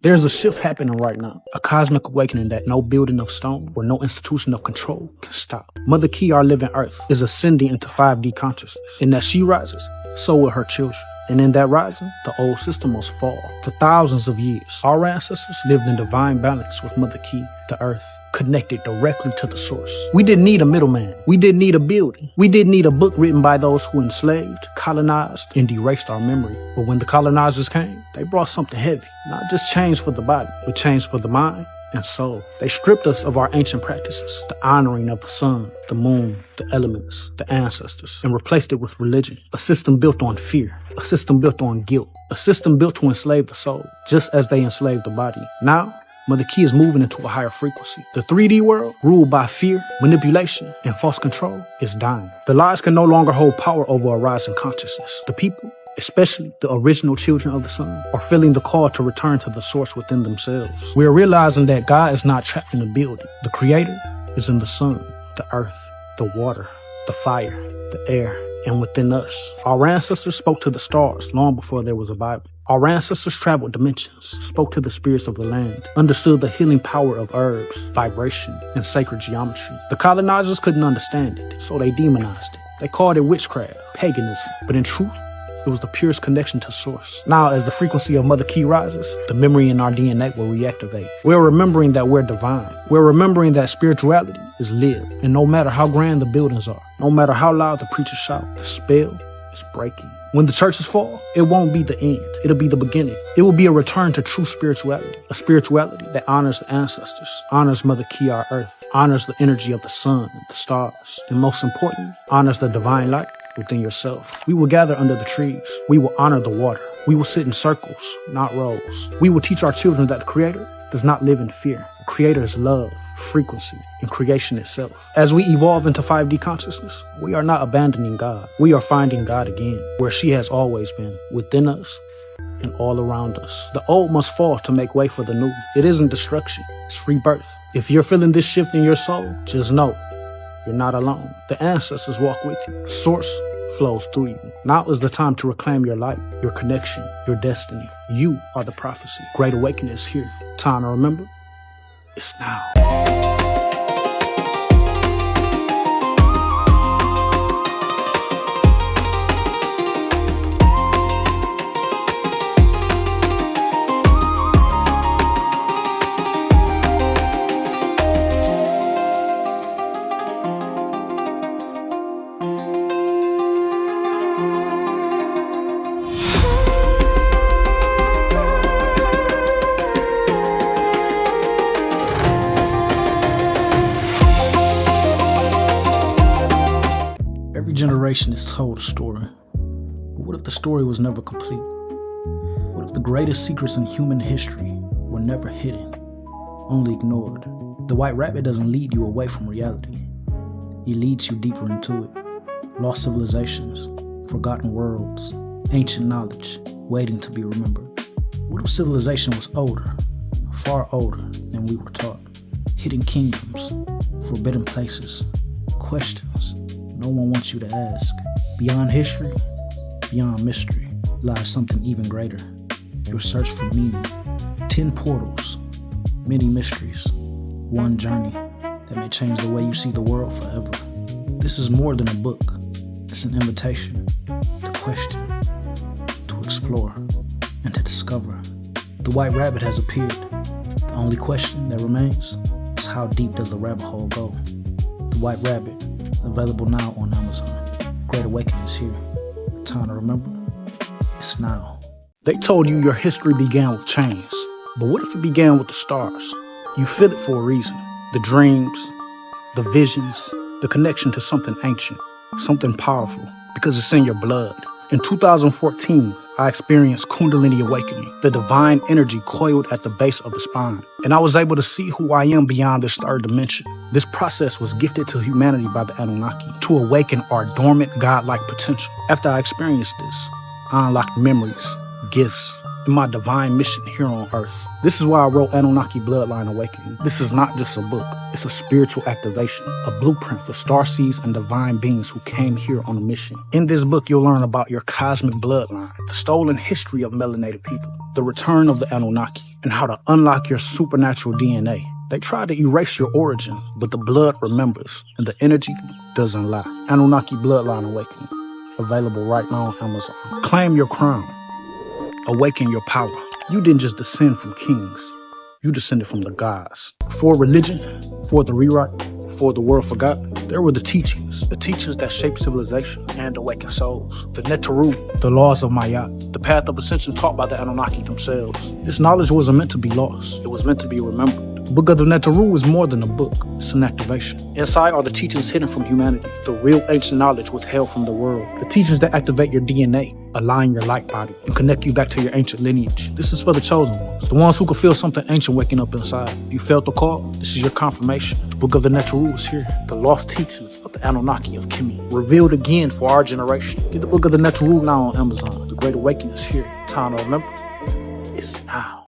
There's a shift happening right now, a cosmic awakening that no building of stone or no institution of control can stop. Mother Key, our living earth, is ascending into 5D consciousness, and as she rises, so will her children. And in that rising, the old system must fall. For thousands of years, our ancestors lived in divine balance with Mother Key, the earth, connected directly to the source. We didn't need a middleman. We didn't need a building. We didn't need a book written by those who enslaved, colonized, and erased our memory. But when the colonizers came, they brought something heavy, not just change for the body, but change for the mind and soul. They stripped us of our ancient practices, the honoring of the sun, the moon, the elements, the ancestors, and replaced it with religion, a system built on fear, a system built on guilt, a system built to enslave the soul, just as they enslaved the body. Now, Mother Key is moving into a higher frequency. The 3D world, ruled by fear, manipulation, and false control, is dying. The lies can no longer hold power over a rising consciousness. The people, especially the original children of the sun, are feeling the call to return to the source within themselves. We are realizing that God is not trapped in a building. The Creator is in the sun, the earth, the water, the fire, the air, and within us. Our ancestors spoke to the stars long before there was a Bible. Our ancestors traveled dimensions, spoke to the spirits of the land, understood the healing power of herbs, vibration, and sacred geometry. The colonizers couldn't understand it, so they demonized it. They called it witchcraft, paganism, but in truth, it was the purest connection to source. Now, as the frequency of Mother Key rises, the memory in our DNA will reactivate. We're remembering that we're divine. We're remembering that spirituality is lived. And no matter how grand the buildings are, no matter how loud the preachers shout, the spell is breaking. When the churches fall, it won't be the end. It'll be the beginning. It will be a return to true spirituality, a spirituality that honors the ancestors, honors Mother Key, our earth, honors the energy of the sun, the stars, and most importantly, honors the divine light within yourself. We will gather under the trees. We will honor the water. We will sit in circles, not rows. We will teach our children that the Creator does not live in fear. The Creator is love, frequency, and creation itself. As we evolve into 5D consciousness, we are not abandoning God. We are finding God again, where she has always been, within us and all around us. The old must fall to make way for the new. It isn't destruction, it's rebirth. If you're feeling this shift in your soul, just know you're not alone. The ancestors walk with you. Source flows through you. Now is the time to reclaim your light, your connection, your destiny. You are the prophecy. Great awakening is here. Time to remember, it's now. Every generation is told a story. But what if the story was never complete? What if the greatest secrets in human history were never hidden, only ignored? The White Rabbit doesn't lead you away from reality. It leads you deeper into it. Lost civilizations, forgotten worlds, ancient knowledge, waiting to be remembered. What if civilization was older, far older than we were taught? Hidden kingdoms, forbidden places, questions no one wants you to ask. Beyond history, beyond mystery, lies something even greater. Your search for meaning. 10 portals, many mysteries, one journey that may change the way you see the world forever. This is more than a book. It's an invitation to question, to explore, and to discover. The White Rabbit has appeared. The only question that remains is how deep does the rabbit hole go? The White Rabbit, available now on Amazon. Great Awakening is here. The time to remember, it's now. They told you your history began with chains, but what if it began with the stars? You feel it for a reason. The dreams, the visions, the connection to something ancient, something powerful, because it's in your blood. In 2014, I experienced Kundalini awakening. The divine energy coiled at the base of the spine, and I was able to see who I am beyond this third dimension. This process was gifted to humanity by the Anunnaki to awaken our dormant godlike potential. After I experienced this, I unlocked memories, gifts, and my divine mission here on Earth. This is why I wrote Anunnaki Bloodline Awakening. This is not just a book. It's a spiritual activation, a blueprint for starseeds and divine beings who came here on a mission. In this book, you'll learn about your cosmic bloodline, the stolen history of melanated people, the return of the Anunnaki, and how to unlock your supernatural DNA. They tried to erase your origin, but the blood remembers, and the energy doesn't lie. Anunnaki Bloodline Awakening, available right now on Amazon. Claim your crown. Awaken your power. You didn't just descend from kings. You descended from the gods. Before religion, before the rewrite, before the world forgot, there were the teachings that shaped civilization and awakened souls. The Netaru, the laws of Mayat, the path of ascension taught by the Anunnaki themselves. This knowledge wasn't meant to be lost. It was meant to be remembered. The Book of the Netaru is more than a book. It's an activation. Inside are the teachings hidden from humanity, the real ancient knowledge withheld from the world. The teachings that activate your DNA, align your light body, and connect you back to your ancient lineage. This is for the chosen ones, the ones who can feel something ancient waking up inside. You felt the call? This is your confirmation. The Book of the Netaru is here. The lost teachings of the Anunnaki of Kimi, revealed again for our generation. Get the Book of the Netaru now on Amazon. The Great Awakening is here. Time to remember. It's now.